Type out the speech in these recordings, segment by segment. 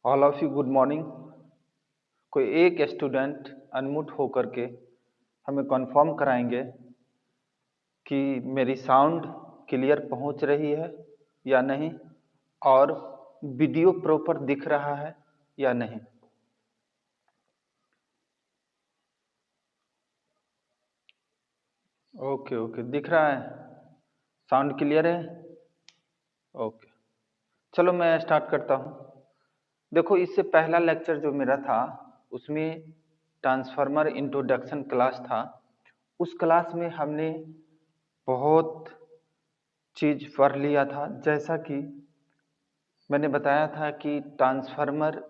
All of you good morning. कोई एक student unmute होकर के हमें कंफर्म कराएंगे कि मेरी साउंड क्लियर पहुंच रही है या नहीं और वीडियो प्रॉपर दिख रहा है या नहीं। ओके ओके, दिख रहा है, साउंड क्लियर है। ओके, चलो मैं स्टार्ट करता हूँ। देखो, इससे पहला लेक्चर जो मेरा था उसमें ट्रांसफार्मर इंट्रोडक्शन क्लास था। उस क्लास में हमने बहुत चीज पढ़ लिया था। जैसा कि मैंने बताया था कि ट्रांसफार्मर,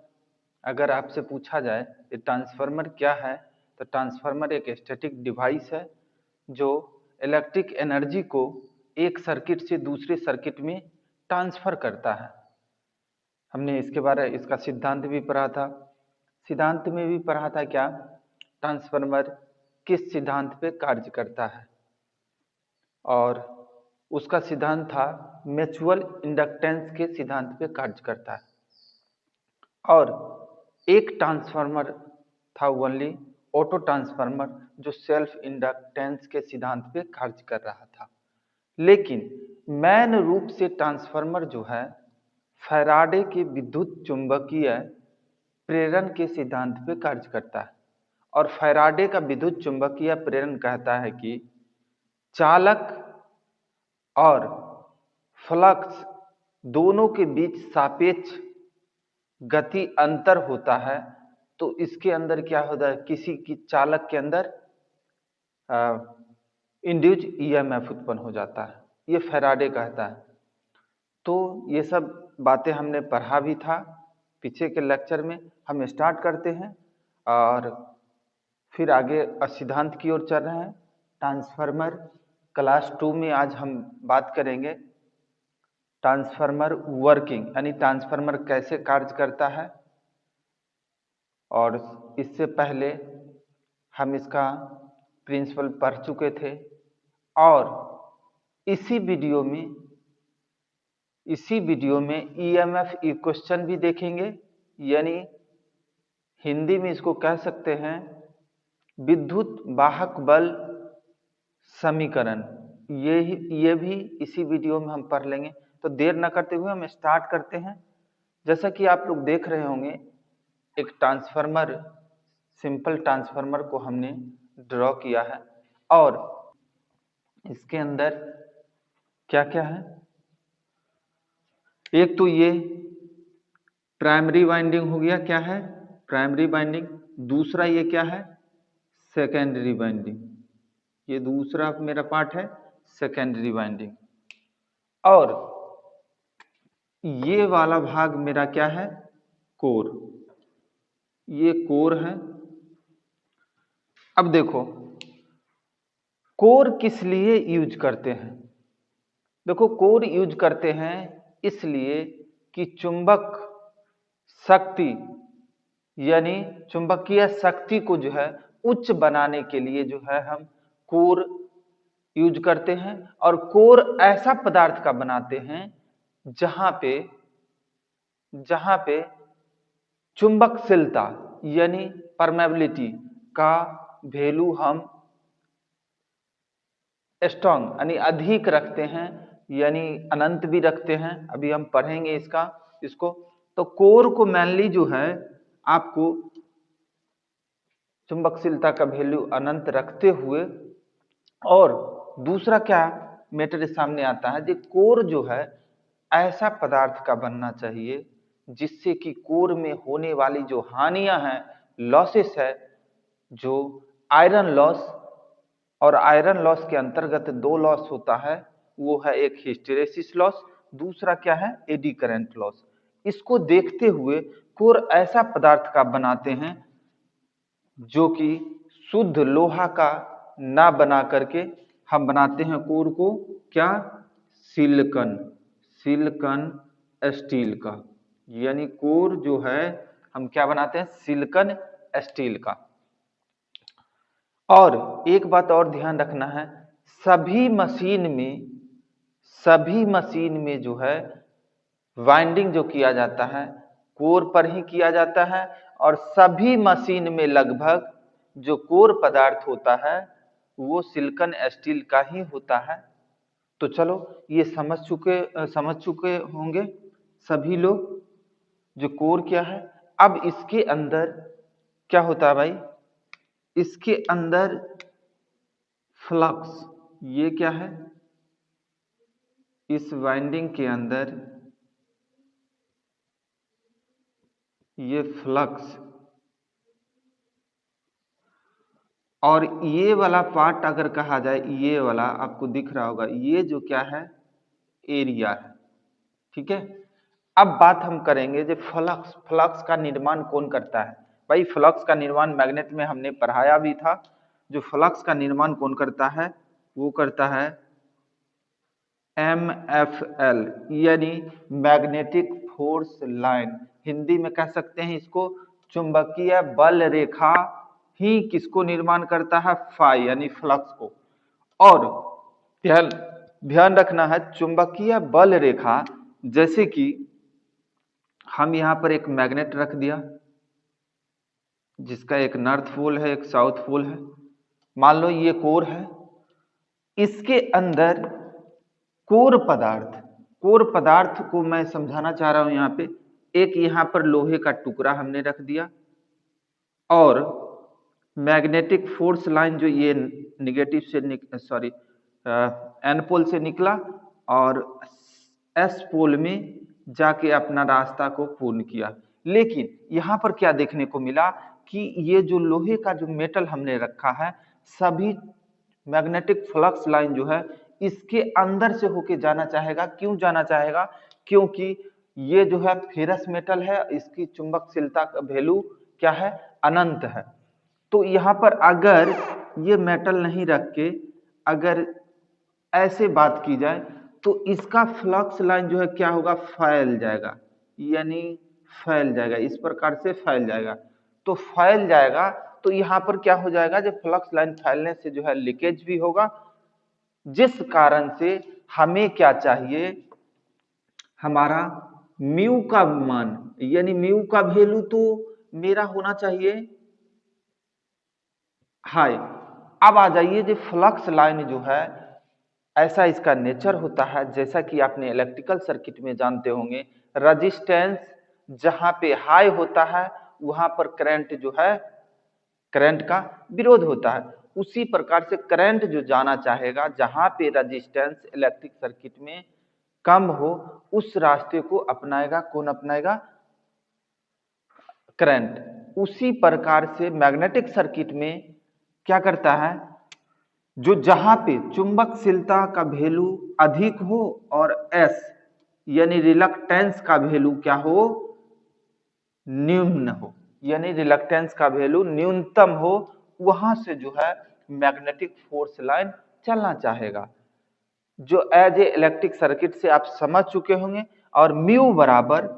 अगर आपसे पूछा जाए कि ट्रांसफार्मर क्या है, तो ट्रांसफार्मर एक स्टैटिक डिवाइस है जो इलेक्ट्रिक एनर्जी को एक सर्किट से दूसरे सर्किट में ट्रांसफर करता है। हमने इसका सिद्धांत भी पढ़ा था। सिद्धांत में भी पढ़ा था क्या, ट्रांसफार्मर किस सिद्धांत पे कार्य करता है, और उसका सिद्धांत था म्यूचुअल इंडक्टेंस के सिद्धांत पे कार्य करता है। और एक ट्रांसफार्मर था ओनली ऑटो ट्रांसफार्मर जो सेल्फ इंडक्टेंस के सिद्धांत पे कार्य कर रहा था। लेकिन मेन रूप से ट्रांसफार्मर जो है फैराडे के विद्युत चुंबकीय प्रेरण के सिद्धांत पे कार्य करता है। और फैराडे का विद्युत चुंबकीय प्रेरण कहता है कि चालक और फ्लक्स दोनों के बीच सापेक्ष गति अंतर होता है, तो इसके अंदर क्या होता है, किसी की चालक के अंदर इंड्यूस ईएमएफ उत्पन्न हो जाता है, ये फैराडे कहता है। तो ये सब बातें हमने पढ़ा भी था पीछे के लेक्चर में। हम स्टार्ट करते हैं और फिर आगे सिद्धांत की ओर चल रहे हैं। ट्रांसफार्मर क्लास 2 में आज हम बात करेंगे ट्रांसफार्मर वर्किंग, यानी ट्रांसफार्मर कैसे कार्य करता है। और इससे पहले हम इसका प्रिंसिपल पढ़ चुके थे, और इसी वीडियो में ईएमएफ इक्वेशन भी देखेंगे, यानी हिंदी में इसको कह सकते हैं विद्युत वाहक बल समीकरण। ये भी इसी वीडियो में हम पढ़ लेंगे। तो देर न करते हुए हम स्टार्ट करते हैं। जैसा कि आप लोग देख रहे होंगे, एक ट्रांसफार्मर, सिंपल ट्रांसफार्मर को हमने ड्रॉ किया है, और इसके अंदर क्या क्या है। एक तो ये प्राइमरी वाइंडिंग हो गया, क्या है प्राइमरी वाइंडिंग। दूसरा ये क्या है, सेकेंडरी वाइंडिंग। ये दूसरा मेरा पार्ट है सेकेंडरी वाइंडिंग। और ये वाला भाग मेरा क्या है, कोर। ये कोर है। अब देखो, कोर किस लिए यूज करते हैं। देखो, कोर यूज करते हैं इसलिए कि चुंबक शक्ति, यानी चुंबकीय शक्ति को जो है उच्च बनाने के लिए जो है हम कोर यूज करते हैं। और कोर ऐसा पदार्थ का बनाते हैं जहां पे चुंबकशीलता यानी परमेबिलिटी का वैल्यू हम स्ट्रॉन्ग यानी अधिक रखते हैं, यानी अनंत भी रखते हैं। अभी हम पढ़ेंगे इसको। तो कोर को मेनली जो है आपको चुंबकशीलता का वैल्यू अनंत रखते हुए, और दूसरा क्या मैटर सामने आता है, कि कोर जो है ऐसा पदार्थ का बनना चाहिए जिससे कि कोर में होने वाली जो हानियां हैं, लॉसेस है, जो आयरन लॉस, और आयरन लॉस के अंतर्गत दो लॉस होता है, वो है एक हिस्टेरेसिस लॉस, दूसरा क्या है एडी करंट लॉस। इसको देखते हुए कोर ऐसा पदार्थ का बनाते हैं जो कि शुद्ध लोहा का ना बना करके हम बनाते हैं कोर को क्या, सिलिकॉन स्टील का। यानी कोर जो है हम क्या बनाते हैं, सिलिकॉन स्टील का। और एक बात और ध्यान रखना है, सभी मशीन में जो है वाइंडिंग जो किया जाता है, कोर पर ही किया जाता है और सभी मशीन में लगभग जो कोर पदार्थ होता है वो सिलिकॉन स्टील का ही होता है। तो चलो ये समझ चुके होंगे सभी लोग जो कोर क्या है। अब इसके अंदर क्या होता है भाई, इसके अंदर फ्लक्स, ये क्या है, इस वाइंडिंग के अंदर ये फ्लक्स, और ये वाला पार्ट अगर कहा जाए, ये वाला आपको दिख रहा होगा, ये जो क्या है, एरिया है। ठीक है, अब बात हम करेंगे जो फ्लक्स, फ्लक्स का निर्माण कौन करता है। भाई फ्लक्स का निर्माण मैग्नेट में हमने पढ़ाया भी था। जो फ्लक्स का निर्माण कौन करता है, वो करता है MFL, यानी मैग्नेटिक फोर्स लाइन। हिंदी में कह सकते हैं इसको चुंबकीय बल रेखा ही किसको निर्माण करता है, फाई यानी फ्लक्स को। और ध्यान ध्यान रखना है, चुंबकीय बल रेखा, जैसे कि हम यहां पर एक मैग्नेट रख दिया जिसका एक नॉर्थ पोल है एक साउथ पोल है, मान लो ये कोर है, इसके अंदर कोर पदार्थ को मैं समझाना चाह रहा हूं। यहाँ पे एक यहाँ पर लोहे का टुकड़ा हमने रख दिया और मैग्नेटिक फोर्स लाइन जो ये निगेटिव से सॉरी एन पोल से निकला और एस पोल में जाके अपना रास्ता को पूर्ण किया। लेकिन यहाँ पर क्या देखने को मिला कि ये जो लोहे का जो मेटल हमने रखा है, सभी मैग्नेटिक फ्लक्स लाइन जो है इसके अंदर से होके जाना चाहेगा। क्यों जाना चाहेगा, क्योंकि ये जो है फेरस मेटल है, इसकी चुंबकशीलता का वैल्यू क्या है, अनंत है। तो यहाँ पर अगर ये मेटल नहीं रख के अगर ऐसे बात की जाए तो इसका फ्लक्स लाइन जो है क्या होगा, फैल जाएगा, यानी फैल जाएगा, इस प्रकार से फैल जाएगा। तो फैल जाएगा तो यहाँ पर क्या हो जाएगा, जब फ्लक्स लाइन फैलने से जो है लीकेज भी होगा, जिस कारण से हमें क्या चाहिए, हमारा म्यू का मान, यानी म्यू का वैल्यू तो मेरा होना चाहिए हाई। अब आ जाइए, जो फ्लक्स लाइन जो है ऐसा इसका नेचर होता है, जैसा कि आपने इलेक्ट्रिकल सर्किट में जानते होंगे, रजिस्टेंस जहां पे हाई होता है वहां पर करंट जो है, करंट का विरोध होता है। उसी प्रकार से करंट जो जाना चाहेगा जहां पे रजिस्टेंस इलेक्ट्रिक सर्किट में कम हो, उस रास्ते को अपनाएगा। कौन अपनाएगा, करंट। उसी प्रकार से मैग्नेटिक सर्किट में क्या करता है, जो जहां पे चुंबकशीलता का वैल्यू अधिक हो और एस यानी रिलक्टेंस का वैल्यू क्या हो, न्यून हो, यानी रिलक्टेंस का वैल्यू न्यूनतम हो, वहां से जो है मैग्नेटिक फोर्स लाइन चलना चाहेगा, जो एज ए इलेक्ट्रिक सर्किट से आप समझ चुके होंगे। और म्यू बराबर,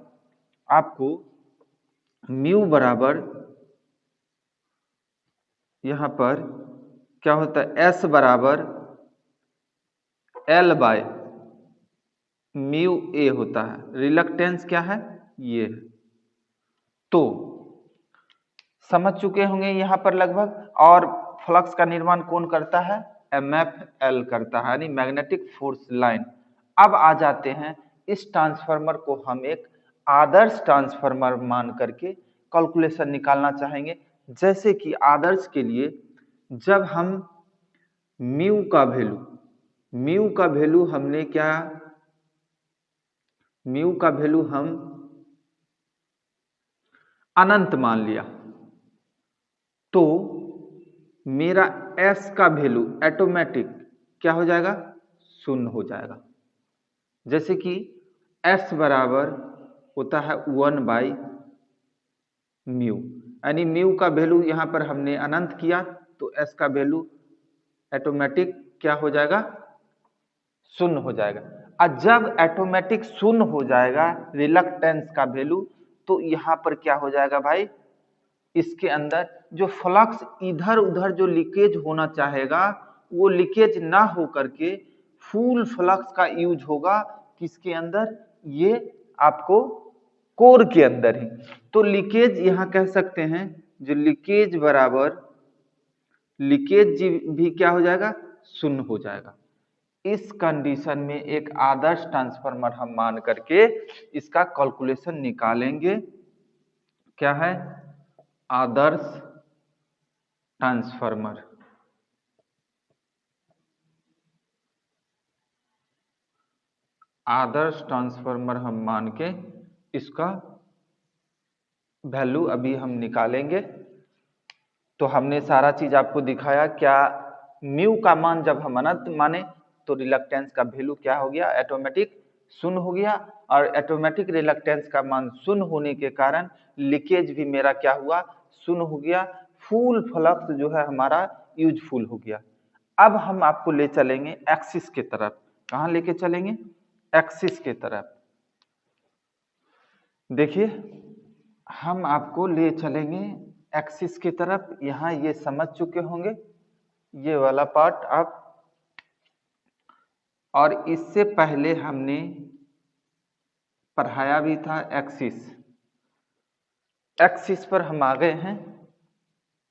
आपको म्यू बराबर यहां पर क्या होता है, एस बराबर एल बाय म्यू ए होता है। रिलक्टेंस क्या है, ये है। तो समझ चुके होंगे यहां पर लगभग। और फ्लक्स का निर्माण कौन करता है, MFL करता है, यानी मैग्नेटिक फोर्स लाइन। अब आ जाते हैं, इस ट्रांसफार्मर को हम एक आदर्श ट्रांसफार्मर मान करके कैलकुलेशन निकालना चाहेंगे। जैसे कि आदर्श के लिए जब हम म्यू का वैल्यू हमने क्या, म्यू का वैल्यू हम अनंत मान लिया, तो मेरा एस का वैल्यू ऑटोमेटिक क्या हो जाएगा, शून्य हो जाएगा। जैसे कि एस बराबर होता है 1 बाई म्यू, यानी म्यू का वैल्यू यहां पर हमने अनंत किया तो एस का वैल्यू ऑटोमेटिक क्या हो जाएगा, शून्य हो जाएगा। और जब ऑटोमेटिक शून्य हो जाएगा रिलक्टेंस का वैल्यू, तो यहां पर क्या हो जाएगा भाई, इसके अंदर जो फ्लक्स इधर उधर जो लीकेज होना चाहेगा वो लीकेज ना हो करके फुल फ्लक्स का यूज होगा किसके अंदर, ये आपको कोर के अंदर ही। तो लीकेज यहाँ कह सकते हैं जो लीकेज बराबर लीकेज भी क्या हो जाएगा, शून्य हो जाएगा। इस कंडीशन में एक आदर्श ट्रांसफार्मर हम मान करके इसका कैलकुलेशन निकालेंगे। क्या है, आदर्श ट्रांसफार्मर। आदर्श ट्रांसफार्मर हम मान के इसका वैल्यू अभी हम निकालेंगे। तो हमने सारा चीज आपको दिखाया। क्या म्यू का मान जब हम अनंत माने तो रिलक्टेंस का वैल्यू क्या हो गया, ऑटोमेटिक शून्य हो गया। और ऑटोमेटिक रिलक्टेंस का मान शून्य होने के कारण लीकेज भी मेरा क्या हुआ, शून्य हो गया। फुल फ्लक्स जो है हमारा यूजफुल हो गया। अब हम आपको ले चलेंगे एक्सिस के तरफ। कहाँ लेके चलेंगे, एक्सिस के तरफ। देखिए हम आपको ले चलेंगे एक्सिस की तरफ। यहाँ ये समझ चुके होंगे ये वाला पार्ट आप, और इससे पहले हमने पढ़ाया भी था एक्सिस। एक्सिस पर हम आ गए हैं।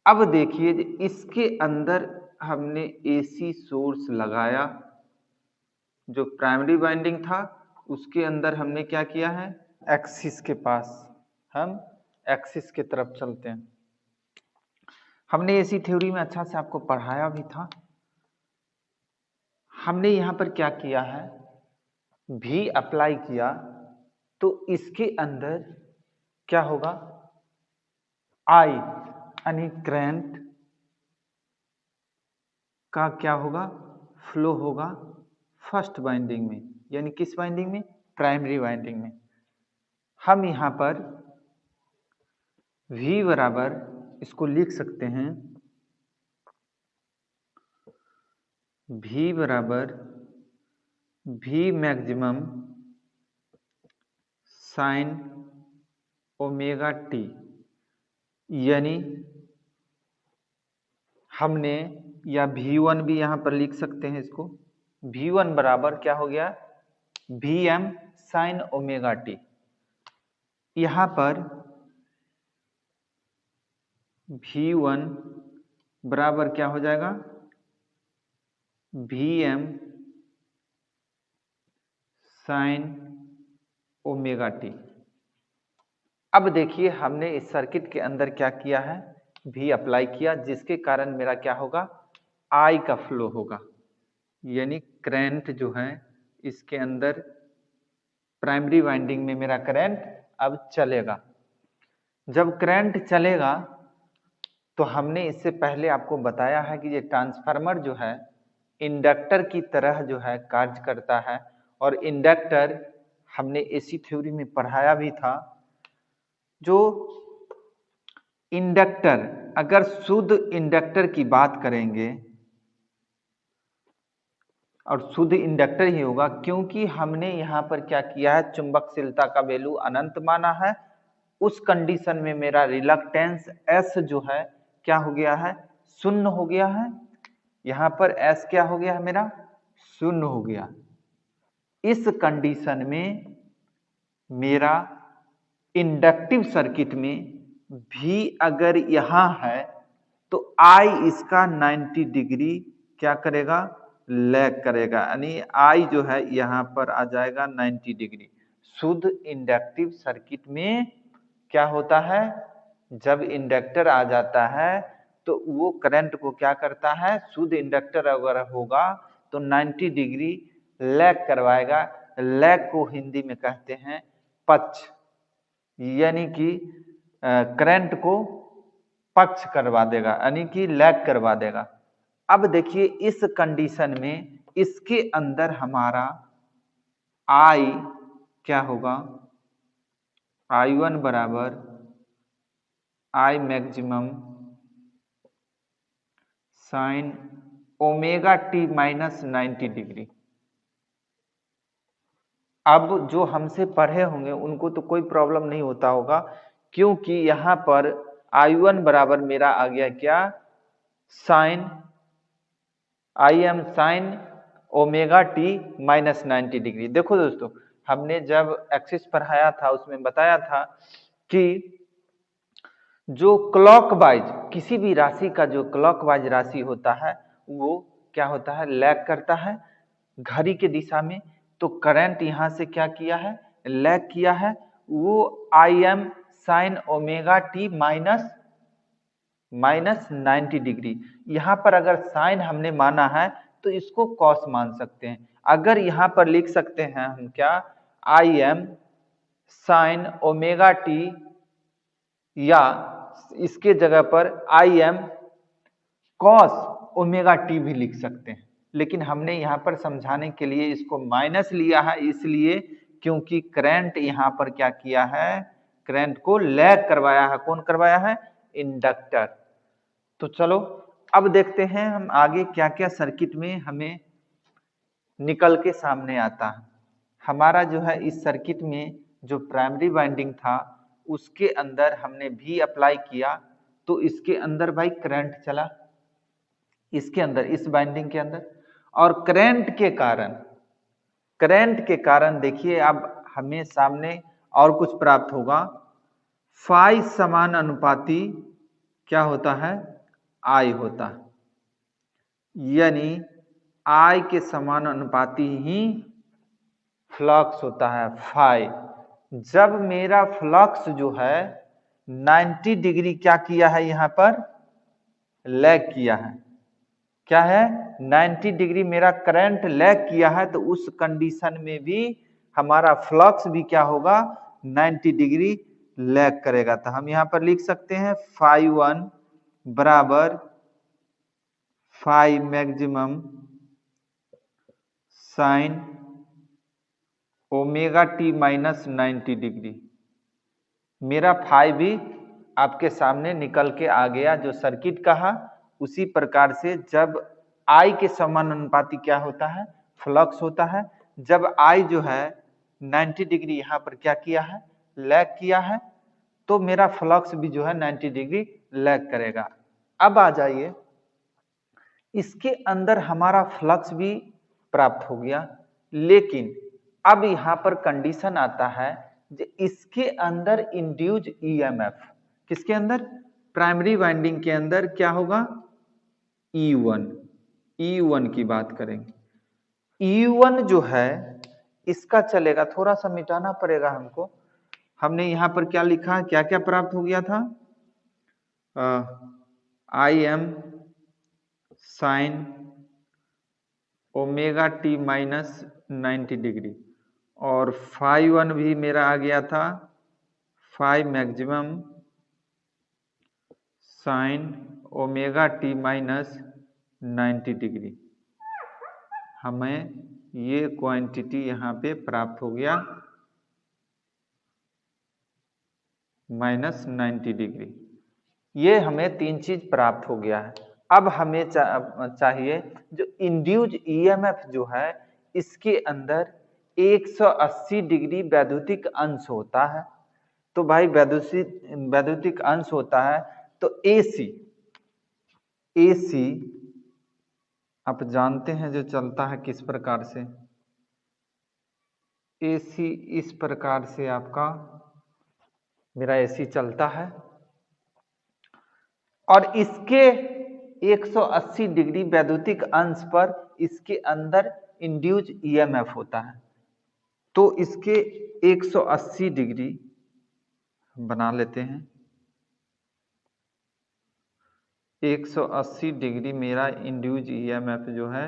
अब देखिए इसके अंदर हमने एसी सोर्स लगाया, जो प्राइमरी वाइंडिंग था उसके अंदर हमने क्या किया है, एक्सिस के पास हम एक्सिस की तरफ चलते हैं। हमने एसी थ्योरी में अच्छा से आपको पढ़ाया भी था। हमने यहाँ पर क्या किया है, भी अप्लाई किया तो इसके अंदर क्या होगा, आई यानी करंट का क्या होगा, फ्लो होगा फर्स्ट वाइंडिंग में, यानी किस वाइंडिंग में, प्राइमरी वाइंडिंग में। हम यहाँ पर V बराबर इसको लिख सकते हैं, V बराबर V maximum sine omega T. यानी हमने या V1 भी यहाँ पर लिख सकते हैं इसको। V1 बराबर क्या हो गया, Vm साइन ओमेगा टी। यहाँ पर V1 बराबर क्या हो जाएगा, Vm साइन ओमेगा टी। अब देखिए हमने इस सर्किट के अंदर क्या किया है, भी अप्लाई किया, जिसके कारण मेरा क्या होगा, आई का फ्लो होगा। यानी करंट जो है इसके अंदर प्राइमरी वाइंडिंग में मेरा करंट अब चलेगा। जब करंट चलेगा तो हमने इससे पहले आपको बताया है कि ये ट्रांसफार्मर जो है इंडक्टर की तरह जो है कार्य करता है। और इंडक्टर हमने एसी थ्योरी में पढ़ाया भी था। जो इंडक्टर, अगर शुद्ध इंडक्टर की बात करेंगे और शुद्ध इंडक्टर ही होगा, क्योंकि हमने यहाँ पर क्या किया है, चुंबकशीलता का वैल्यू अनंत माना है। उस कंडीशन में मेरा रिलक्टेंस S जो है क्या हो गया है, शून्य हो गया है। यहाँ पर S क्या हो गया है मेरा, शून्य हो गया। इस कंडीशन में मेरा इंडक्टिव सर्किट में भी अगर यहाँ है तो I इसका 90 डिग्री क्या करेगा, लैग करेगा। यानी I जो है यहाँ पर आ जाएगा 90 डिग्री। शुद्ध इंडक्टिव सर्किट में क्या होता है, जब इंडक्टर आ जाता है तो वो करंट को क्या करता है, शुद्ध इंडक्टर अगर होगा तो 90 डिग्री लैग करवाएगा। लैग को हिंदी में कहते हैं पक्ष, यानी कि करंट को पक्ष करवा देगा, यानी कि लैग करवा देगा। अब देखिए इस कंडीशन में इसके अंदर हमारा I क्या होगा, I1 बराबर I maximum sine omega t minus 90 degree. अब जो हमसे पढ़े होंगे उनको तो कोई प्रॉब्लम नहीं होता होगा, क्योंकि यहाँ पर I1 बराबर मेरा आ गया क्या, sine I M sine omega t minus 90 degree. देखो दोस्तों हमने जब एक्सिस पढ़ाया था उसमें बताया था कि जो क्लॉकवाइज किसी भी राशि का जो क्लॉकवाइज राशि होता है वो क्या होता है, लैग करता है घड़ी के दिशा में। तो करंट यहाँ से क्या किया है, लैग किया है, वो आई M sine omega t minus 90 degree. यहाँ पर अगर साइन हमने माना है तो इसको कॉस मान सकते हैं। अगर यहाँ पर लिख सकते हैं हम क्या, आई एम साइन ओमेगा टी, या इसके जगह पर I am cos omega T भी लिख सकते हैं। लेकिन हमने यहाँ पर समझाने के लिए इसको माइनस लिया है, इसलिए क्योंकि करंट यहाँ पर क्या किया है, करंट को लैग करवाया है। कौन करवाया है, इंडक्टर। तो चलो अब देखते हैं हम आगे क्या क्या सर्किट में हमें निकल के सामने आता है। हमारा जो है इस सर्किट में जो प्राइमरी वाइंडिंग था उसके अंदर हमने भी अप्लाई किया, तो इसके अंदर भाई करंट चला, इसके अंदर इस वाइंडिंग के अंदर। और करंट के कारण देखिए अब हमें सामने और कुछ प्राप्त होगा, फाई समान अनुपाती क्या होता है, आई होता है, यानी आई के समान अनुपाती ही फ्लक्स होता है फाई। जब मेरा फ्लक्स जो है 90 डिग्री क्या किया है, यहाँ पर लैग किया है, क्या है 90 डिग्री मेरा करंट लैग किया है, तो उस कंडीशन में भी हमारा फ्लक्स भी क्या होगा, 90 डिग्री लैग करेगा। तो हम यहाँ पर लिख सकते हैं फाई 1 बराबर phi maximum sine omega t minus 90 degree. मेरा फाई भी आपके सामने निकल के आ गया, जो सर्किट कहा उसी प्रकार से। जब आई के समानुपाती क्या होता है, फ्लक्स होता है। जब आई जो है 90 डिग्री यहाँ पर क्या किया है, लैग किया है, तो मेरा फ्लक्स भी जो है 90 डिग्री लैग करेगा। अब आ जाइए, इसके अंदर हमारा फ्लक्स भी प्राप्त हो गया, लेकिन अब यहाँ पर कंडीशन आता है जो इसके अंदर इंड्यूज ईएमएफ, किसके अंदर, प्राइमरी वाइंडिंग के अंदर क्या होगा, E1 की बात करेंगे। E1 जो है इसका चलेगा, थोड़ा सा मिटाना पड़ेगा हमको। हमने यहाँ पर क्या लिखा, क्या क्या प्राप्त हो गया था, I M sine omega t minus 90 degree, और फाई 1 भी मेरा आ गया था phi maximum sine omega t minus 90 degree. हमें ये क्वांटिटी यहाँ पे प्राप्त हो गया माइनस 90 डिग्री। ये हमें तीन चीज प्राप्त हो गया है। अब हमें चाहिए जो इंड्यूज ईएमएफ जो है इसके अंदर 180 डिग्री वैद्युतिक अंश होता है। तो भाई वैद्युतिक अंश होता है, तो एसी आप जानते हैं जो चलता है किस प्रकार से, एसी इस प्रकार से आपका मेरा एसी चलता है, और इसके 180 डिग्री वैद्युतिक अंश पर इसके अंदर इंड्यूज ईएमएफ होता है। तो इसके 180 डिग्री बना लेते हैं, 180 डिग्री मेरा इंड्यूज ईएमएफ जो है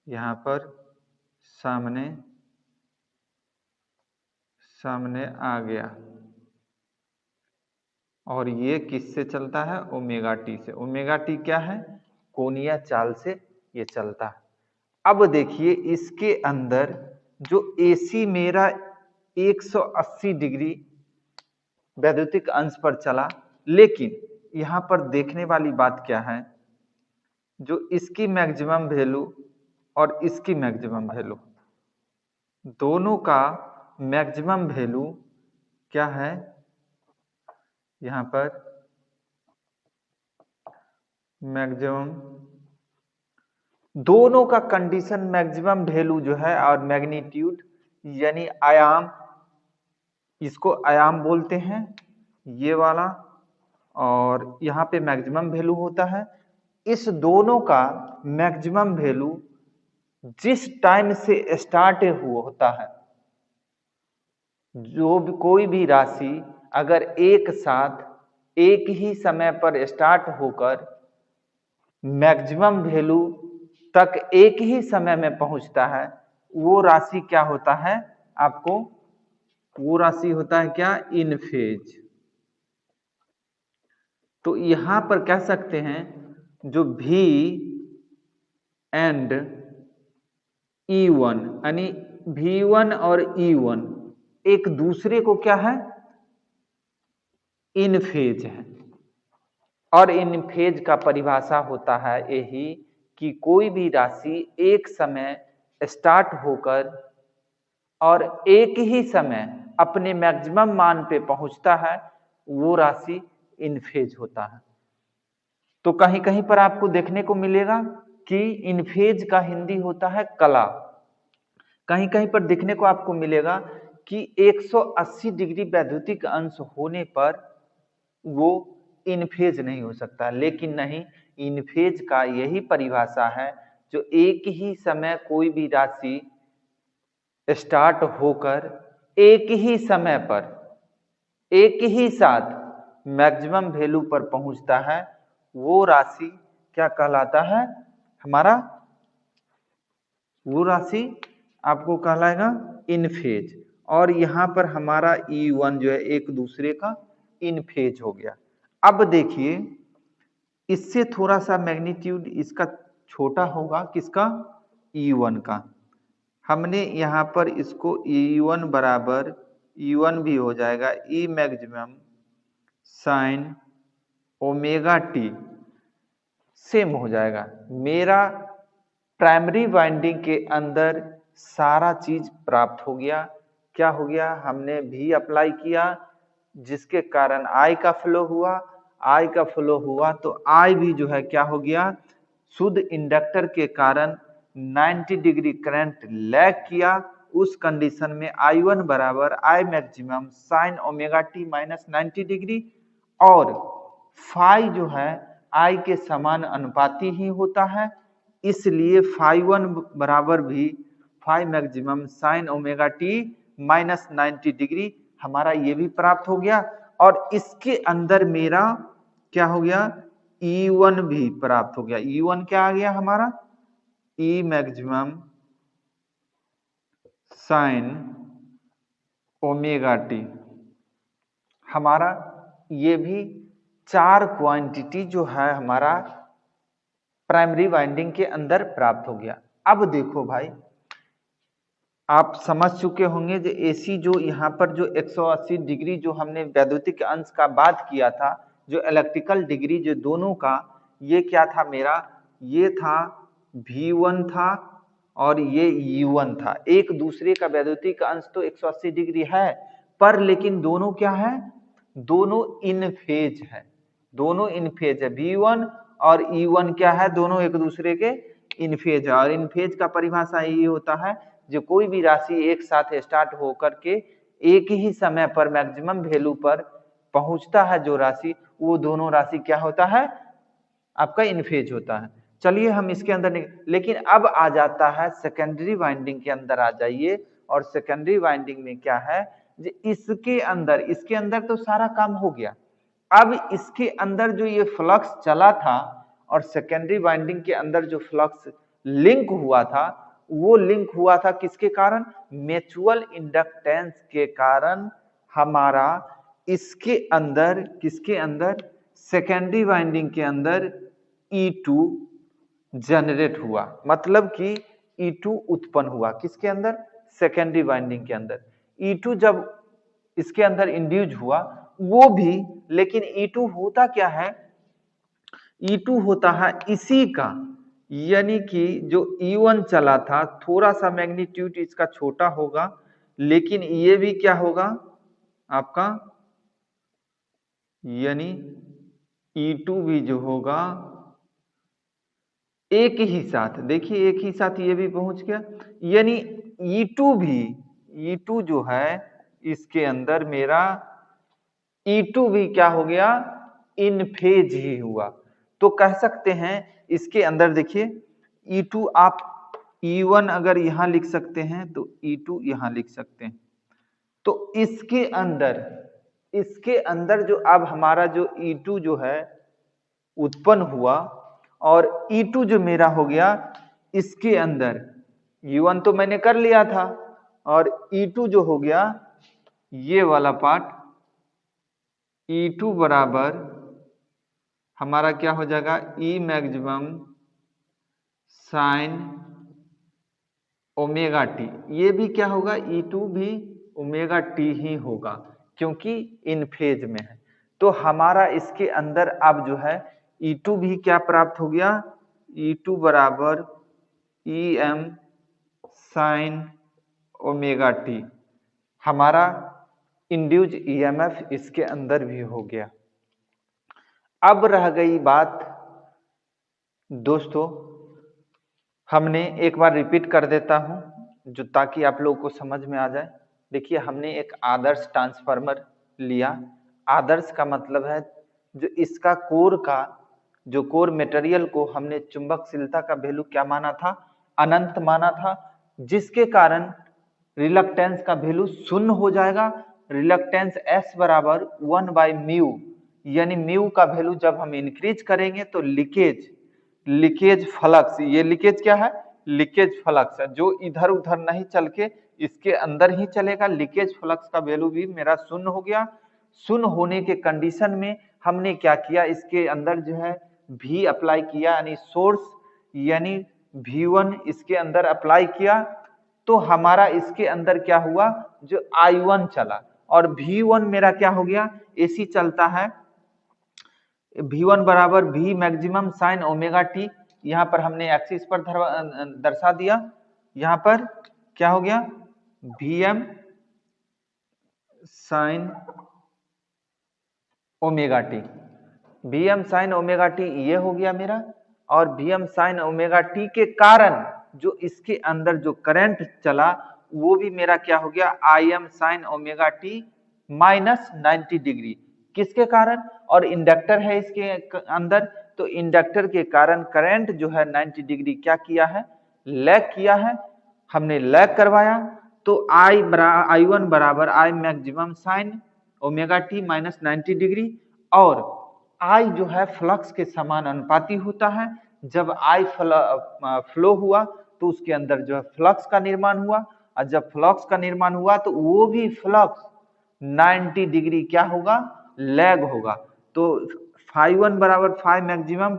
यहाँ पर सामने आ गया, और ये किससे चलता है, ओमेगा टी से। ओमेगा टी क्या है, कोणीय चाल से ये चलता है। अब देखिए इसके अंदर जो एसी मेरा 180 डिग्री वैद्युतिक अंश पर चला, लेकिन यहाँ पर देखने वाली बात क्या है, जो इसकी मैक्सिमम वैल्यू और इसकी मैक्सिमम वैल्यू, दोनों का मैक्सिमम वैल्यू क्या है, यहाँ पर मैक्सिमम, दोनों का कंडीशन मैक्सिमम वैल्यू जो है और मैग्नीट्यूड यानी आयाम, इसको आयाम बोलते हैं ये वाला, और यहाँ पे मैक्सिमम वैल्यू होता है। इस दोनों का मैक्सिमम वैल्यू जिस टाइम से स्टार्ट होता है, जो भी कोई भी राशि अगर एक साथ एक ही समय पर स्टार्ट होकर मैक्सिमम वैल्यू तक एक ही समय में पहुंचता है, वो राशि क्या होता है आपको, वो राशि होता है क्या, इन फेज। तो यहां पर कह सकते हैं जो V एंड E1 यानी V1 और E1 एक दूसरे को क्या है, इन फेज है। और इन फेज का परिभाषा होता है यही कि कोई भी राशि एक समय स्टार्ट होकर और एक ही समय अपने मैक्सिमम मान पे पहुंचता है, वो राशि इन फेज होता है। तो कहीं कहीं पर आपको देखने को मिलेगा कि इन फेज का हिंदी होता है कला। कहीं कहीं पर देखने को आपको मिलेगा कि 180 डिग्री वैद्युतिक अंश होने पर वो इन फेज नहीं हो सकता, लेकिन नहीं, इन फेज का यही परिभाषा है जो एक ही समय कोई भी राशि स्टार्ट होकर एक ही समय पर एक ही साथ मैक्सिमम वैल्यू पर पहुंचता है, वो राशि क्या कहलाता है हमारा, वो राशि आपको कहलाएगा इन फेज। और यहां पर हमारा E1 जो है एक दूसरे का इन फेज हो गया। अब देखिए इससे थोड़ा सा मैग्नीट्यूड इसका छोटा होगा, किसका, E1 का। हमने यहाँ पर इसको E1 बराबर, E1 भी हो जाएगा E maximum sine omega T, same हो जाएगा। मेरा प्राइमरी वाइंडिंग के अंदर सारा चीज प्राप्त हो गया। क्या हो गया, हमने भी अप्लाई किया जिसके कारण आई का फ्लो हुआ, आई का फ्लो हुआ तो आई भी जो है क्या हो गया, शुद्ध इंडक्टर के कारण 90 डिग्री करंट लैग किया। उस कंडीशन में I1 बराबर I maximum sine omega t minus 90 degree, और फाई जो है आई के समान अनुपाती ही होता है, इसलिए फाई1 बराबर भी phi maximum sine omega t minus 90 degree हमारा ये भी प्राप्त हो गया। और इसके अंदर मेरा क्या हो गया, E1 भी प्राप्त हो गया। E1 क्या आ गया हमारा, E maximum sine omega T. हमारा ये भी चार क्वांटिटी जो है हमारा प्राइमरी वाइंडिंग के अंदर प्राप्त हो गया। अब देखो भाई, आप समझ चुके होंगे जो एसी जो यहाँ पर जो 180 डिग्री जो हमने वैद्युतिक अंश का बात किया था, जो इलेक्ट्रिकल डिग्री जो दोनों का, ये क्या था मेरा, ये था V1 था और ये U1 था। एक दूसरे का वैद्युतिक अंश तो 180 डिग्री है, पर लेकिन दोनों क्या है, दोनों इन फेज है, दोनों इन फेज है। V1 और E1 क्या है, दोनों एक दूसरे के इन फेज है। और इन फेज का परिभाषा यही होता है जो कोई भी राशि एक साथ स्टार्ट होकर के एक ही समय पर मैक्सिमम वैल्यू पर पहुंचता है, जो राशि, वो दोनों राशि क्या होता है आपका इन फेज होता है। चलिए हम इसके अंदर नहीं, लेकिन अब आ जाता है सेकेंडरी वाइंडिंग के अंदर आ जाइए। और सेकेंडरी वाइंडिंग में क्या है, इसके अंदर तो सारा काम हो गया। अब इसके अंदर जो ये फ्लक्स चला था और सेकेंडरी वाइंडिंग के अंदर जो फ्लक्स लिंक हुआ था, वो लिंक हुआ था किसके कारण, म्यूचुअल इंडक्टेंस के कारण। हमारा इसके अंदर, किसके अंदर, सेकेंडरी वाइंडिंग के अंदर E2 जनरेट हुआ, मतलब कि E2 उत्पन्न हुआ किसके अंदर, सेकेंडरी वाइंडिंग के अंदर। E2 जब इसके अंदर इंड्यूज हुआ वो भी, लेकिन E2 होता क्या है, E2 होता है इसी का, यानी कि जो E1 चला था थोड़ा सा मैग्नीट्यूड इसका छोटा होगा, लेकिन ये भी क्या होगा आपका, यानी E2 भी जो होगा एक ही साथ, देखिए एक ही साथ ये भी पहुंच गया, यानी E2 भी E2 जो है इसके अंदर मेरा E2 भी क्या हो गया, इन फेज ही हुआ। तो कह सकते हैं इसके अंदर देखिए E2 आप E1 अगर यहां लिख सकते हैं तो E2 यहां लिख सकते हैं। तो इसके अंदर जो अब हमारा जो E2 जो है उत्पन्न हुआ और E2 जो मेरा हो गया इसके अंदर E1 तो मैंने कर लिया था और E2 जो हो गया ये वाला पार्ट E2 बराबर हमारा क्या हो जाएगा, E maximum sine omega T. ये भी क्या होगा, E2 भी ओमेगा टी ही होगा क्योंकि इन फेज में है। तो हमारा इसके अंदर अब जो है E2 भी क्या प्राप्त हो गया, E2 बराबर EM साइन ओमेगा टी। हमारा इंड्यूज EMF इसके अंदर भी हो गया। अब रह गई बात दोस्तों, हमने एक बार रिपीट कर देता हूं जो ताकि आप लोगों को समझ में आ जाए। देखिए हमने एक आदर्श ट्रांसफार्मर लिया। आदर्श का मतलब है जो इसका जो कोर मटेरियल को हमने चुंबकशीलता का वैल्यू क्या माना था, अनंत माना था, जिसके कारण रिलक्टेंस का वैल्यू शून्य हो जाएगा। रिलक्टेंस S बराबर 1/μ, यानी म्यू का वैल्यू जब हम इंक्रीज करेंगे तो लीकेज फ्लक्स, ये लीकेज क्या है, लीकेज फ्लक्स है जो इधर उधर नहीं चल के इसके अंदर ही चलेगा। लीकेज फ्लक्स का वैल्यू भी मेरा शून्य हो गया। शून्य होने के कंडीशन में हमने क्या किया, इसके अंदर जो है V अप्लाई किया, यानी सोर्स यानी V1 इसके अंदर अप्लाई किया। तो हमारा इसके अंदर क्या हुआ, जो I1 चला और V1 मेरा क्या हो गया, AC चलता है। V1 बराबर V maximum sine omega T, यहां पर हमने एक्सिस पर दर्शा दिया। यहां पर क्या हो गया, Vm sign omega T, Vm sign omega T ये हो गया मेरा। और Vm साइन ओमेगा टी के कारण जो इसके अंदर जो करंट चला वो भी मेरा क्या हो गया, Im sign omega t minus 90 degree. किसके कारण, और इंडक्टर है इसके अंदर, तो इंडक्टर के कारण करंट जो है 90 डिग्री क्या किया है, लैग किया है। हमने लैग करवाया तो I1 बराबर I maximum sine omega t minus 90 degree. और I जो है फ्लक्स के समान अनुपाती होता है। जब I फ्लो हुआ तो उसके अंदर जो है फ्लक्स का निर्माण हुआ, और जब फ्लक्स का निर्माण हुआ तो वो भी फ्लक्स 90 डिग्री क्या होगा, लैग होगा। तो φ1 बराबर φ maximum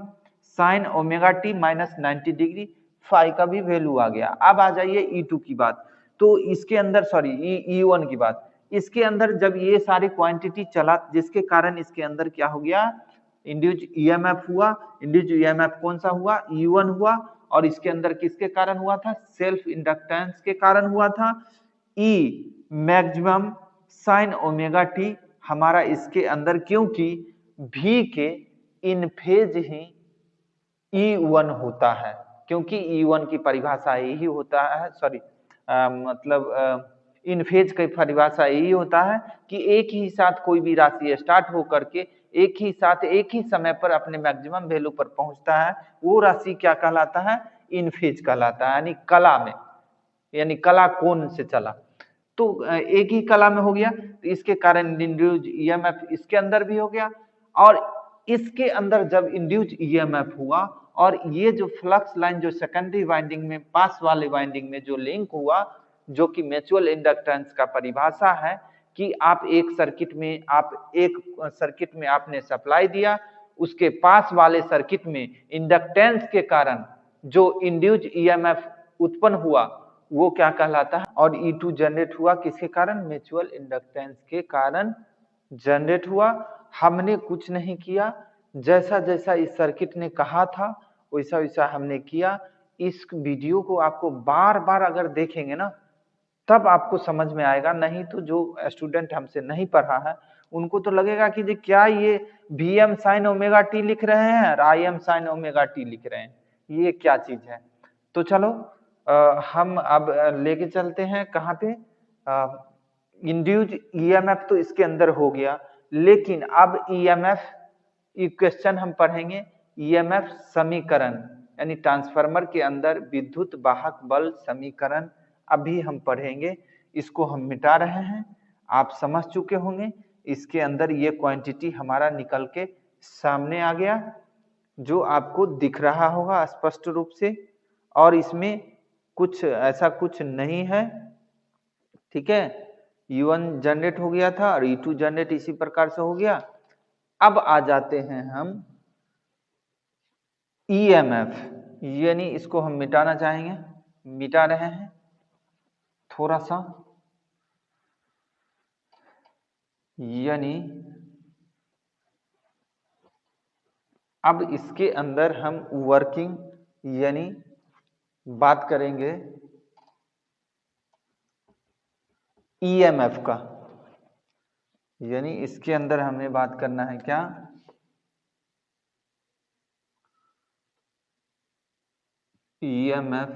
sine omega t minus 90 degree, phi का भी वैल्यू आ गया। अब आ जाइए E2 की बात। तो इसके अंदर E1 की बात, इसके अंदर जब ये सारी क्वांटिटी चला जिसके कारण इसके अंदर क्या हो गया, इंड्यूज EMF हुआ। इंड्यूज EMF कौन सा हुआ, E1 हुआ। और इसके अंदर किसके कारण हुआ था, सेल्फ इंडक्टेंस के कारण हुआ था। E maximum sine omega T हमारा इसके अंदर, क्योंकि V के इन फेज ही E1 होता है, क्योंकि E1 की परिभाषा यही होता है, इन फेज की परिभाषा यही होता है कि एक ही साथ कोई भी राशि स्टार्ट हो करके एक ही साथ एक ही समय पर अपने मैक्सिमम वैल्यू पर पहुंचता है, वो राशि क्या कहलाता है, इन फेज कहलाता है, यानी कला में, यानी कला कोण से चला। तो एक ही कला में हो गया, तो इसके कारण इंड्यूज EMF इसके अंदर भी हो गया। और इसके अंदर जब इंड्यूज EMF हुआ और ये जो फ्लक्स लाइन जो सेकेंडरी वाइंडिंग में पास वाले वाइंडिंग में जो लिंक हुआ, जो कि म्यूचुअल इंडक्टेंस का परिभाषा है कि आप एक सर्किट में आपने सप्लाई दिया, उसके पास वाले सर्किट में इंडक्टेंस के कारण जो इंड्यूज EMF उत्पन्न हुआ वो क्या कहलाता है। और E2 जनरेट हुआ किसके कारण, म्यूचुअल इंडक्टेंस के कारण जनरेट हुआ। हमने कुछ नहीं किया, जैसा जैसा इस सर्किट ने कहा था वैसा वैसा हमने किया। इस वीडियो को आपको बार बार अगर देखेंगे ना तब आपको समझ में आएगा, नहीं तो जो स्टूडेंट हमसे नहीं पढ़ा है उनको तो लगेगा कि जी क्या ये Vm साइन ओमेगा टी लिख रहे हैं और Im साइन ओमेगा टी लिख रहे हैं, ये क्या चीज है। तो चलो हम अब लेके चलते हैं कहाँ पे, इंड्यूज ईएमएफ तो इसके अंदर हो गया, लेकिन अब ईएमएफ इक्वेशन हम पढ़ेंगे, ईएमएफ समीकरण यानी ट्रांसफार्मर के अंदर विद्युत वाहक बल समीकरण अभी हम पढ़ेंगे। इसको हम मिटा रहे हैं, आप समझ चुके होंगे। इसके अंदर ये क्वांटिटी हमारा निकल के सामने आ गया, जो आपको दिख रहा होगा स्पष्ट रूप से, और इसमें कुछ ऐसा कुछ नहीं है, ठीक है। U1 जनरेट हो गया था और E2 जनरेट इसी प्रकार से हो गया। अब आ जाते हैं हम EMF, यानी इसको हम मिटाना चाहेंगे, मिटा रहे हैं थोड़ा सा, यानी अब इसके अंदर हम वर्किंग यानी बात करेंगे EMF का, यानी इसके अंदर हमें बात करना है क्या, EMF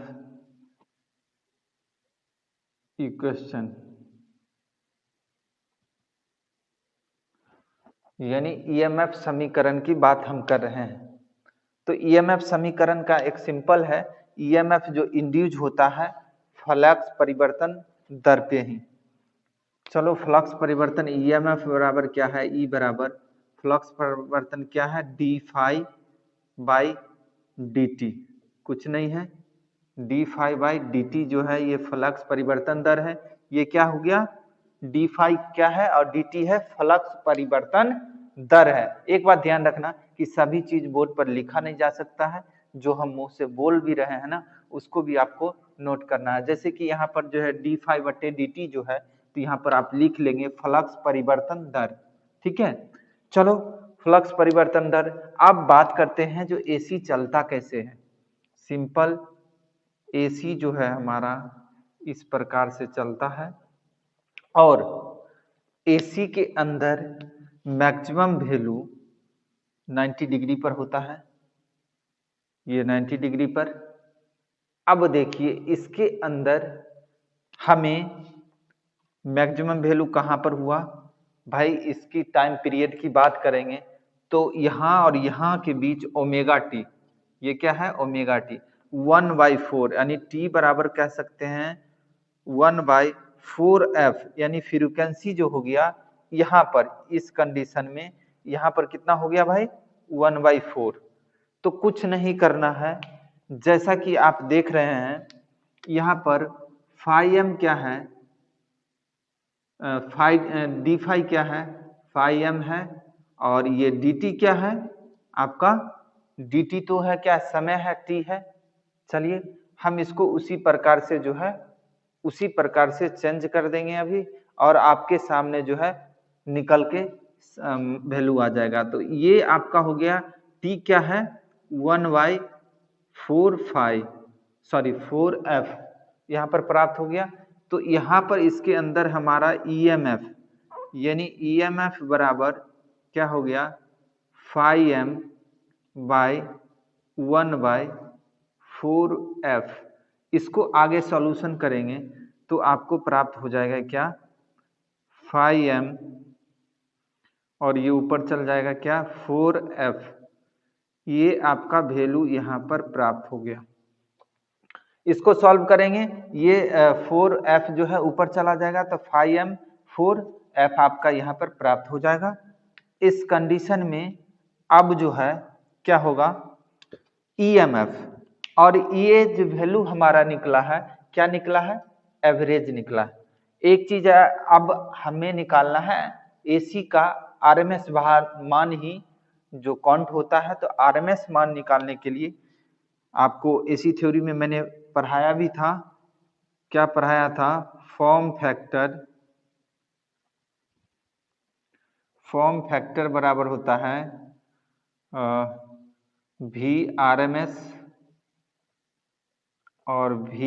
इक्वेशन, यानी EMF समीकरण की बात हम कर रहे हैं। तो EMF समीकरण का एक सिंपल है, EMF जो इंड्यूज होता है फ्लक्स परिवर्तन दर पे ही। चलो फ्लक्स परिवर्तन EMF बराबर क्या है, E बराबर फ्लक्स परिवर्तन क्या है, डी फाई बाई dt, कुछ नहीं है, डी फाई बाई dt जो है ये फ्लक्स परिवर्तन दर है। ये क्या हो गया, डी फाई क्या है और dt है फ्लक्स परिवर्तन दर है। एक बात ध्यान रखना कि सभी चीज बोर्ड पर लिखा नहीं जा सकता है, जो हम मुंह से बोल भी रहे हैं ना उसको भी आपको नोट करना है। जैसे कि यहाँ पर जो है डी फाई बटे dt जो है, तो यहाँ पर आप लिख लेंगे फ्लक्स परिवर्तन दर, ठीक है। चलो फ्लक्स परिवर्तन दर। अब बात करते हैं जो एसी चलता कैसे है। सिंपल, एसी जो है हमारा इस प्रकार से चलता है और एसी के अंदर मैक्सिमम वैल्यू 90 डिग्री पर होता है, ये 90 डिग्री पर। अब देखिए इसके अंदर हमें मैक्सिमम वैल्यू कहाँ पर हुआ भाई, इसकी टाइम पीरियड की बात करेंगे तो यहाँ और यहाँ के बीच ओमेगा टी, ये क्या है ओमेगा टी, 1/4 यानी टी बराबर कह सकते हैं 1/4f, यानी फ्रीक्वेंसी जो हो गया यहाँ पर इस कंडीशन में यहाँ पर कितना हो गया भाई 1/4। तो कुछ नहीं करना है, जैसा कि आप देख रहे हैं यहाँ पर फाई एम क्या है, डी फाई क्या है, फाई एम है, और ये डी टी क्या है आपका, डी टी तो है क्या समय है टी है। चलिए हम इसको उसी प्रकार से जो है उसी प्रकार से चेंज कर देंगे अभी, और आपके सामने जो है निकल के वैल्यू आ जाएगा। तो ये आपका हो गया टी क्या है 4f यहाँ पर प्राप्त हो गया। तो यहाँ पर इसके अंदर हमारा EMF, यानी EMF बराबर क्या हो गया फाई एम बाई 1/4f। इसको आगे सॉल्यूशन करेंगे तो आपको प्राप्त हो जाएगा क्या फाई एम, और ये ऊपर चल जाएगा क्या 4f, ये आपका वैल्यू यहाँ पर प्राप्त हो गया। इसको सॉल्व करेंगे, ये 4f जो है ऊपर चला जाएगा तो फाई एम 4f आपका यहाँ पर प्राप्त हो जाएगा। इस कंडीशन में अब जो है क्या होगा EMF, और ये जो वैल्यू हमारा निकला है क्या निकला है एवरेज निकला है। एक चीज है अब हमें निकालना है एसी का RMS मान ही जो काउंट होता है, तो RMS मान निकालने के लिए आपको एसी थ्योरी में मैंने पढ़ाया भी था, क्या पढ़ाया था, फॉर्म फैक्टर बराबर होता है VRMS और V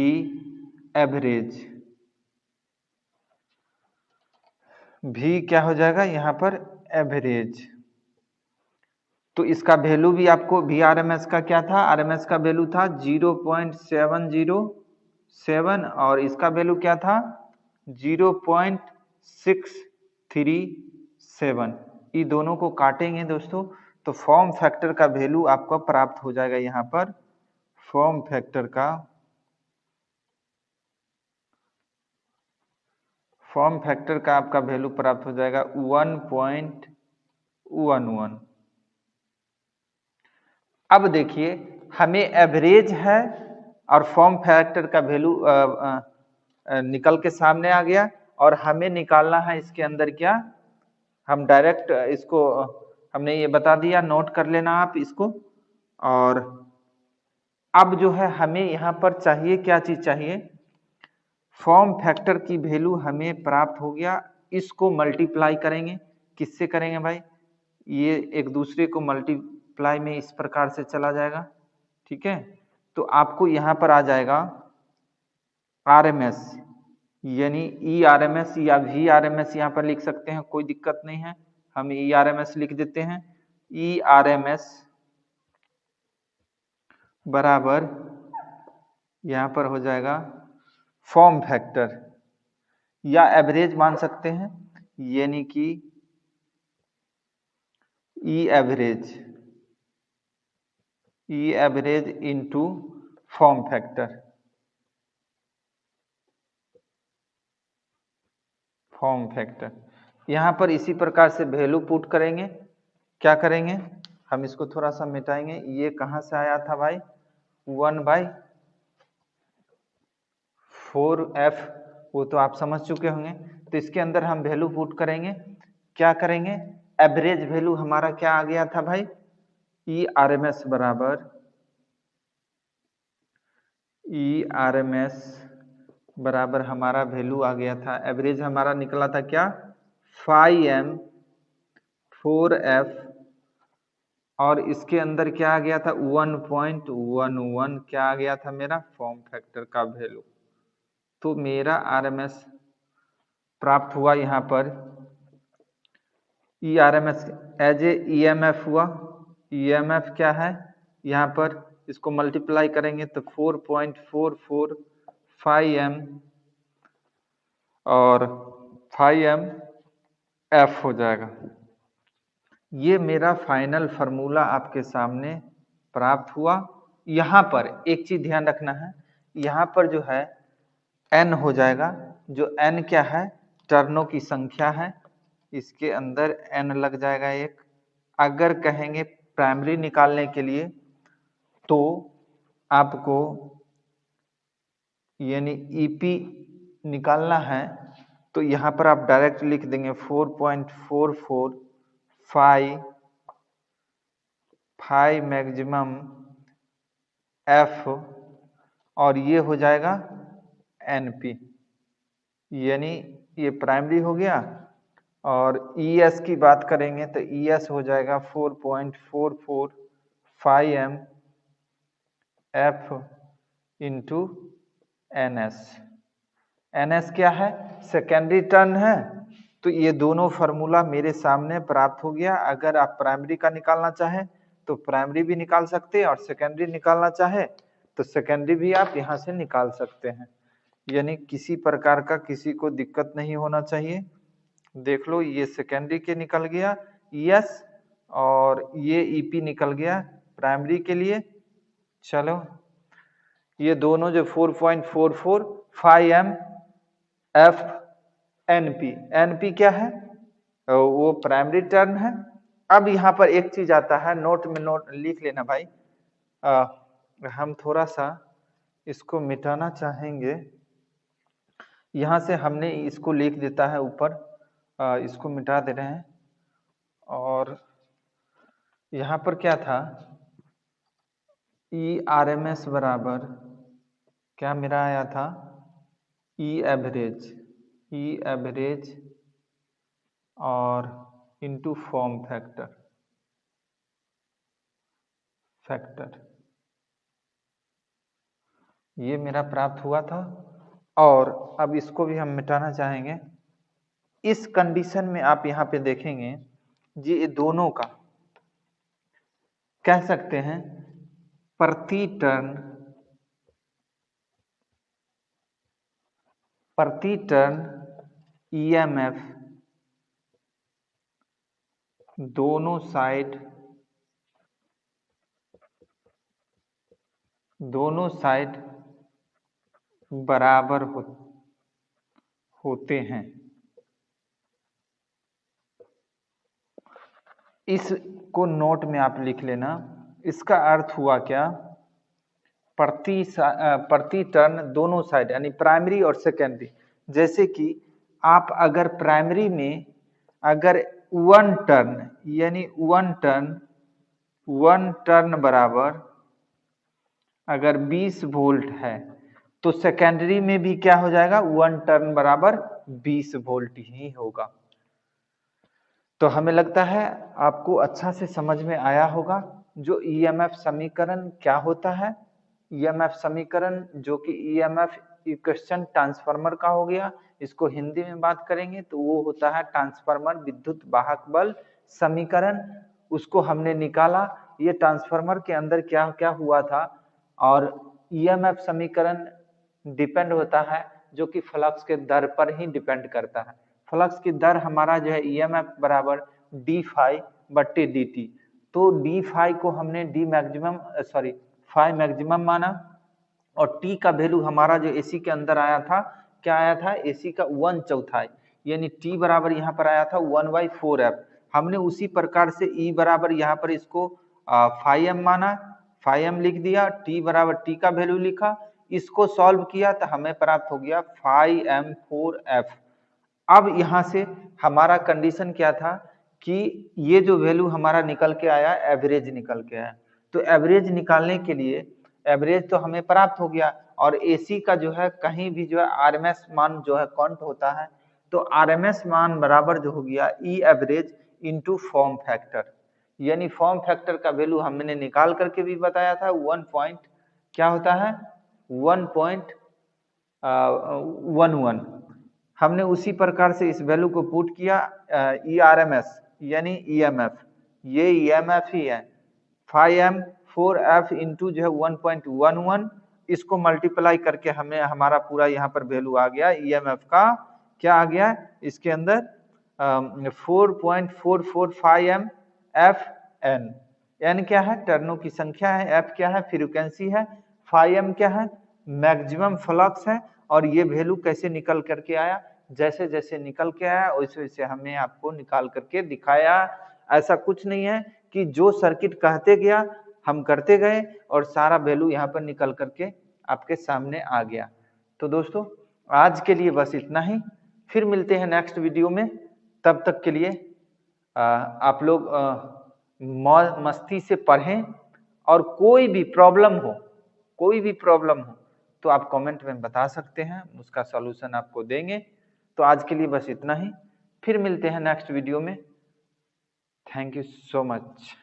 एवरेज। V क्या हो जाएगा यहाँ पर एवरेज। तो इसका वैल्यू भी आपको VRMS का क्या था, RMS का वैल्यू था 0.707 और इसका वैल्यू क्या था 0.637, ये दोनों को काटेंगे दोस्तों तो फॉर्म फैक्टर का वैल्यू आपको प्राप्त हो जाएगा। यहाँ पर फॉर्म फैक्टर का आपका वैल्यू प्राप्त हो जाएगा 1.11। अब देखिए हमें एवरेज है और फॉर्म फैक्टर का वैल्यू निकल के सामने आ गया और हमें निकालना है इसके अंदर क्या, हम डायरेक्ट इसको हमने ये बता दिया, नोट कर लेना आप इसको। और अब जो है हमें यहाँ पर चाहिए क्या चीज चाहिए, फॉर्म फैक्टर की वैल्यू हमें प्राप्त हो गया, इसको मल्टीप्लाई करेंगे, किससे करेंगे भाई, ये एक दूसरे को मल्टीप्लाई में इस प्रकार से चला जाएगा, ठीक है। तो आपको यहाँ पर आ जाएगा RMS, यानी ERMS या VRMS यहाँ पर लिख सकते हैं, कोई दिक्कत नहीं है, हम ERMS लिख देते हैं। ERMS बराबर यहाँ पर हो जाएगा फॉर्म फैक्टर या एवरेज मान सकते हैं, यानी कि ई एवरेज इनटू फॉर्म फैक्टर, यहाँ पर इसी प्रकार से वैल्यू पुट करेंगे। क्या करेंगे, हम इसको थोड़ा सा मिटाएंगे, ये कहाँ से आया था भाई, 1/4f, वो तो आप समझ चुके होंगे। तो इसके अंदर हम वैल्यू पुट करेंगे, क्या करेंगे, एवरेज वैल्यू हमारा क्या आ गया था भाई, ERMS बराबर हमारा वैल्यू आ गया था, एवरेज हमारा निकला था क्या 5m4f, और इसके अंदर क्या आ गया था 1.11, क्या आ गया था मेरा फॉर्म फैक्टर का वैल्यू। तो मेरा RMS प्राप्त हुआ यहाँ पर, ERMS एज ए EMF हुआ, EMF क्या है यहाँ पर, इसको मल्टीप्लाई करेंगे तो 4.445m और 5mF हो जाएगा। ये मेरा फाइनल फार्मूला आपके सामने प्राप्त हुआ। यहाँ पर एक चीज ध्यान रखना है, यहाँ पर जो है n हो जाएगा, जो n क्या है, टर्नों की संख्या है, इसके अंदर n लग जाएगा एक। अगर कहेंगे प्राइमरी निकालने के लिए तो आपको यानी EP निकालना है, तो यहाँ पर आप डायरेक्ट लिख देंगे 4.445 मैक्सिमम F, और ये हो जाएगा NP, यानी ये प्राइमरी हो गया। और ES की बात करेंगे तो ES हो जाएगा 4.445m F into NS। NS क्या है, सेकेंडरी टर्न है। तो ये दोनों फार्मूला मेरे सामने प्राप्त हो गया। अगर आप प्राइमरी का निकालना चाहें तो प्राइमरी भी निकाल सकते हैं, और सेकेंडरी निकालना चाहे तो सेकेंडरी भी आप यहाँ से निकाल सकते हैं, यानी किसी प्रकार का किसी को दिक्कत नहीं होना चाहिए। देख लो ये सेकेंडरी के निकल गया ES, और ये EP निकल गया प्राइमरी के लिए। चलो ये दोनों जो 4.445m F NP क्या है, वो प्राइमरी टर्न है। अब यहाँ पर एक चीज आता है, नोट में नोट लिख लेना भाई, हम थोड़ा सा इसको मिटाना चाहेंगे, यहाँ से हमने इसको लिख देता है ऊपर, इसको मिटा दे रहे हैं। और यहाँ पर क्या था, ERMS बराबर क्या मेरा आया था, E एवरेज और इनटू फॉर्म फैक्टर, ये मेरा प्राप्त हुआ था। और अब इसको भी हम मिटाना चाहेंगे। इस कंडीशन में आप यहाँ पे देखेंगे जी, ये दोनों का कह सकते हैं प्रति टर्न ईएमएफ दोनों साइड बराबर होते हैं। इसको नोट में आप लिख लेना। इसका अर्थ हुआ क्या, प्रति टर्न दोनों साइड यानी प्राइमरी और सेकेंडरी, जैसे कि आप अगर प्राइमरी में अगर वन टर्न यानी वन टर्न बराबर अगर 20 वोल्ट है तो सेकेंडरी में भी क्या हो जाएगा, वन टर्न बराबर 20 वोल्ट ही होगा। तो हमें लगता है आपको अच्छा से समझ में आया होगा जो ईएमएफ समीकरण क्या होता है। ईएमएफ समीकरण जो कि ईएमएफ इक्वेशन ट्रांसफार्मर का हो गया, इसको हिंदी में बात करेंगे तो वो होता है ट्रांसफार्मर विद्युत वाहक बल समीकरण। उसको हमने निकाला, ये ट्रांसफार्मर के अंदर क्या क्या हुआ था। और ईएमएफ समीकरण डिपेंड होता है जो कि फ्लक्स के दर पर ही डिपेंड करता है। फ्लक्स की दर हमारा जो है ईएमएफ बराबर डी फाई बट्टे डी टी। तो डी फाई को हमने फाई मैक्सिमम माना और टी का वैल्यू हमारा जो एसी के अंदर आया था, क्या आया था, एसी का 1/4 यानी टी बराबर यहाँ पर आया था 1/4f। हमने उसी प्रकार से ई बराबर यहाँ पर इसको फाई एम माना, फाई एम लिख दिया, टी बराबर टी का वैल्यू लिखा, इसको सॉल्व किया तो हमें प्राप्त हो गया 5m4f। अब यहाँ से हमारा कंडीशन क्या था कि ये जो वैल्यू हमारा निकल के आया, एवरेज निकल के आया। तो एवरेज निकालने के लिए एवरेज तो हमें प्राप्त हो गया और एसी का जो है कहीं भी जो है आरएमएस मान जो है काउंट होता है, तो आरएमएस मान बराबर जो हो गया ई एवरेज इंटू फॉर्म फैक्टर, यानी फॉर्म फैक्टर का वैल्यू हमने निकाल करके भी बताया था 1.11। हमने उसी प्रकार से इस वैल्यू को पुट किया ईआरएमएस यानी ईएमएफ, ये ईएमएफ ही है 5m4f इंटू जो है 1.11, इसको मल्टीप्लाई करके हमें हमारा पूरा यहाँ पर वैल्यू आ गया ईएमएफ का, क्या आ गया इसके अंदर 4.445 FN। n क्या है, टर्नों की संख्या है, f क्या है, फ्रीक्वेंसी है, 5m क्या है, मैक्सिमम फ्लक्स है। और ये वैल्यू कैसे निकल करके आया, जैसे जैसे निकल के आया वैसे वैसे हमने आपको निकाल करके दिखाया। ऐसा कुछ नहीं है कि जो सर्किट कहते गया हम करते गए और सारा वैल्यू यहाँ पर निकल करके आपके सामने आ गया। तो दोस्तों आज के लिए बस इतना ही, फिर मिलते हैं नेक्स्ट वीडियो में। तब तक के लिए आप लोग मौज मस्ती से पढ़ें और कोई भी प्रॉब्लम हो तो आप कमेंट में बता सकते हैं, उसका सॉल्यूशन आपको देंगे। तो आज के लिए बस इतना ही, फिर मिलते हैं नेक्स्ट वीडियो में। Thank you so much.